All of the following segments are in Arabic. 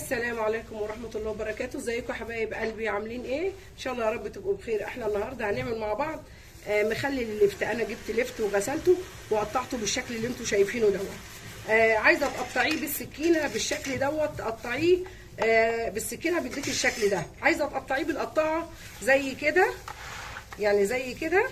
السلام عليكم ورحمة الله وبركاته. ازيكم يا حبايب قلبي؟ عاملين ايه؟ ان شاء الله يا رب تبقوا بخير. احنا النهارده هنعمل مع بعض مخلل اللفت. انا جبت لفت وغسلته وقطعته بالشكل اللي انتوا شايفينه دوت. عايزه تقطعيه بالسكينه بالشكل دوت، تقطعيه بالسكينه بيديك الشكل ده. عايزه تقطعيه بالقطاعه زي كده، يعني زي كده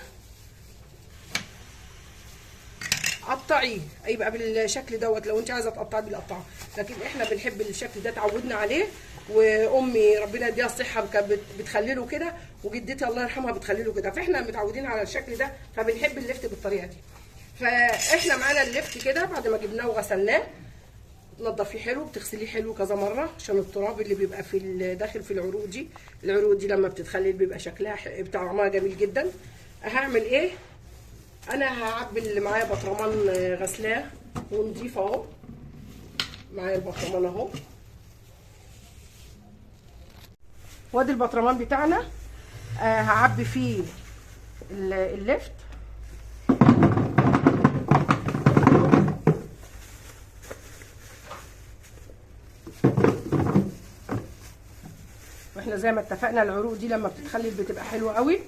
قطعيه يبقى بالشكل دوت لو انت عايزه تقطعيه بالقطاعه. لكن احنا بنحب الشكل ده، اتعودنا عليه، وامي ربنا يديها الصحه كانت بتخلله كده، وجدتي الله يرحمها بتخلله كده، فاحنا متعودين على الشكل ده فبنحب اللفت بالطريقه دي. فاحنا معانا اللفت كده بعد ما جبناه وغسلناه، تنضفيه حلو، بتغسليه حلو كذا مره عشان التراب اللي بيبقى في داخل في العروق دي. العروق دي لما بتتخلل بيبقى شكلها طعمها جميل جدا. هعمل ايه؟ انا هعبي اللي معايا بطرمان غسلاه ونضيف اهو. معايا البطرمان اهو، وادي البطرمان بتاعنا. هعبي فيه اللفت. واحنا زي ما اتفقنا العروق دي لما بتتخلل بتبقى حلوه قوي.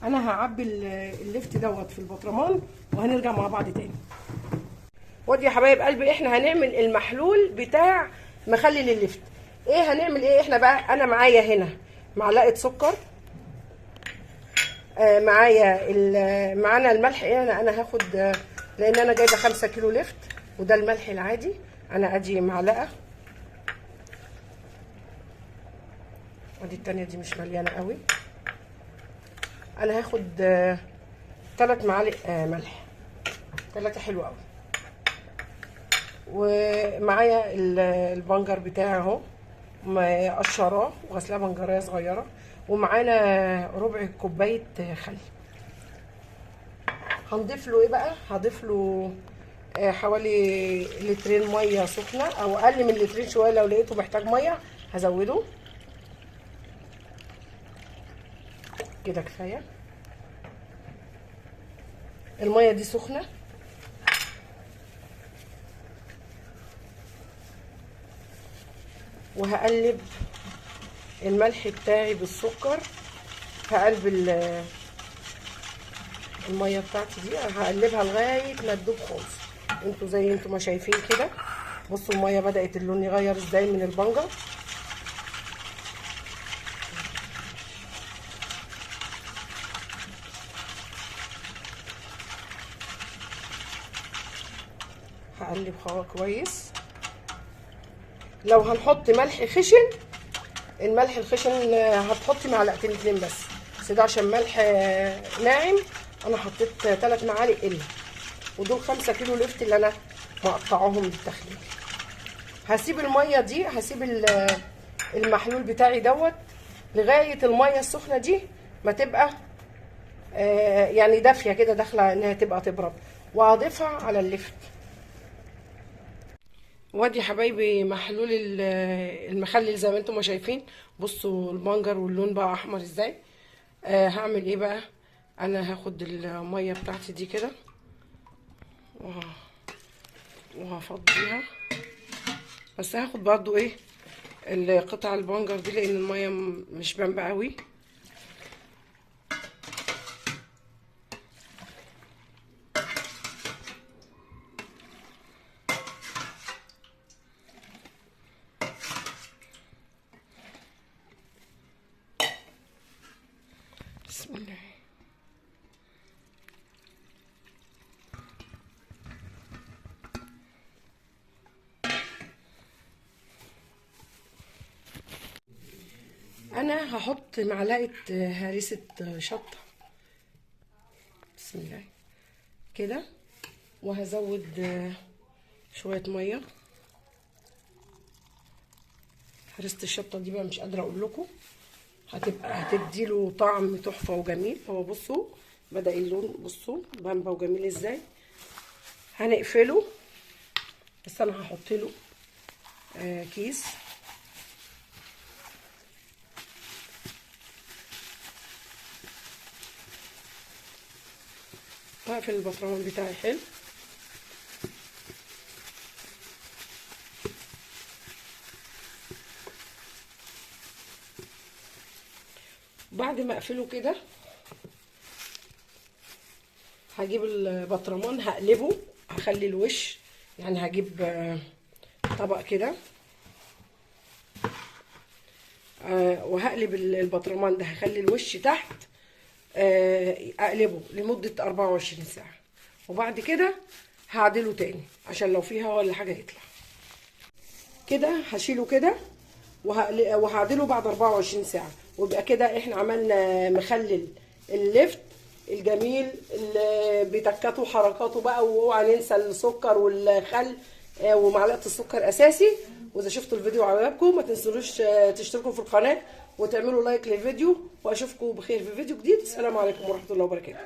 انا هعبي اللفت دوت في البطرمان وهنرجع مع بعض تاني. ودي يا حبايب قلبي احنا هنعمل المحلول بتاع مخلل اللفت. ايه هنعمل ايه احنا بقى؟ انا معايا هنا معلقه سكر، معانا الملح. ايه انا هاخد، لان انا جايبه 5 كيلو لفت وده الملح العادي. انا ادي معلقه، ودي التانيه دي مش مليانه قوي. انا هاخد 3 معالق ملح، 3 حلو قوي. ومعايا البنجر بتاعي اهو مقشراه وغسلاه بنجريه صغيره. ومعانا ربع كوبايه خل. هنضيف له ايه بقى؟ هضيف له حوالي لترين ميه سخنه او اقل من لترين شويه، لو لقيته محتاج ميه هزوده. كده كفايه. الميه دي سخنه. وهقلب الملح بتاعي بالسكر في قلب الميه بتاعتي دي. هقلبها لغايه ما تدوب خالص. انتوا زي انتوا ما شايفين كده، بصوا الميه بدات اللون يغير ازاي من البنجر. هقلب كويس. لو هنحط ملح خشن، الملح الخشن هتحطي معلقتين 2 بس ده عشان ملح ناعم انا حطيت 3 معالق الا. ودول 5 كيلو لفت اللي انا مقطعهم للتخليل. هسيب الميه دي، هسيب المحلول بتاعي دوت لغايه الميه السخنه دي ما تبقى يعني دافيه كده، داخله انها تبقى تبرد، وهضيفها على اللفت. وادي حبايبي محلول المخلل زي ما انتم ما شايفين. بصوا البنجر واللون بقى احمر ازاي. هعمل ايه بقى؟ انا هاخد الميه بتاعتي دي كده وهفضيها، بس هاخد برضو ايه القطع البنجر دي لان الميه مش بامبه قوي. بسم الله. انا هحط معلقه هريسه شطه، بسم الله كده، وهزود شويه ميه. هريسه الشطه دي بقى مش قادره اقول لكم، هتديله طعم تحفه وجميل. هو بصوا بدأ اللون، بصوا بامبا وجميل ازاي. هنقفله، بس انا هحط له كيس. هقفل البطرمان بتاعي حلو. بعد ما اقفله كده هجيب البطرمان هقلبه، هخلي الوش يعني هجيب طبق كده وهقلب البطرمان ده، هخلي الوش تحت اقلبه لمدة 24 ساعة، وبعد كده هعدله تاني عشان لو فيه هوا ولا حاجة يطلع. كده هشيله كده وهعدله بعد 24 ساعة، ويبقى كده احنا عملنا مخلل اللفت الجميل اللي بتكاته وحركاته بقى. واوعى ننسى السكر والخل ومعلقة السكر اساسي. واذا شفتوا الفيديو عجبكم ما تنسوش تشتركوا في القناة وتعملوا لايك للفيديو، واشوفكم بخير في فيديو جديد. السلام عليكم ورحمة الله وبركاته.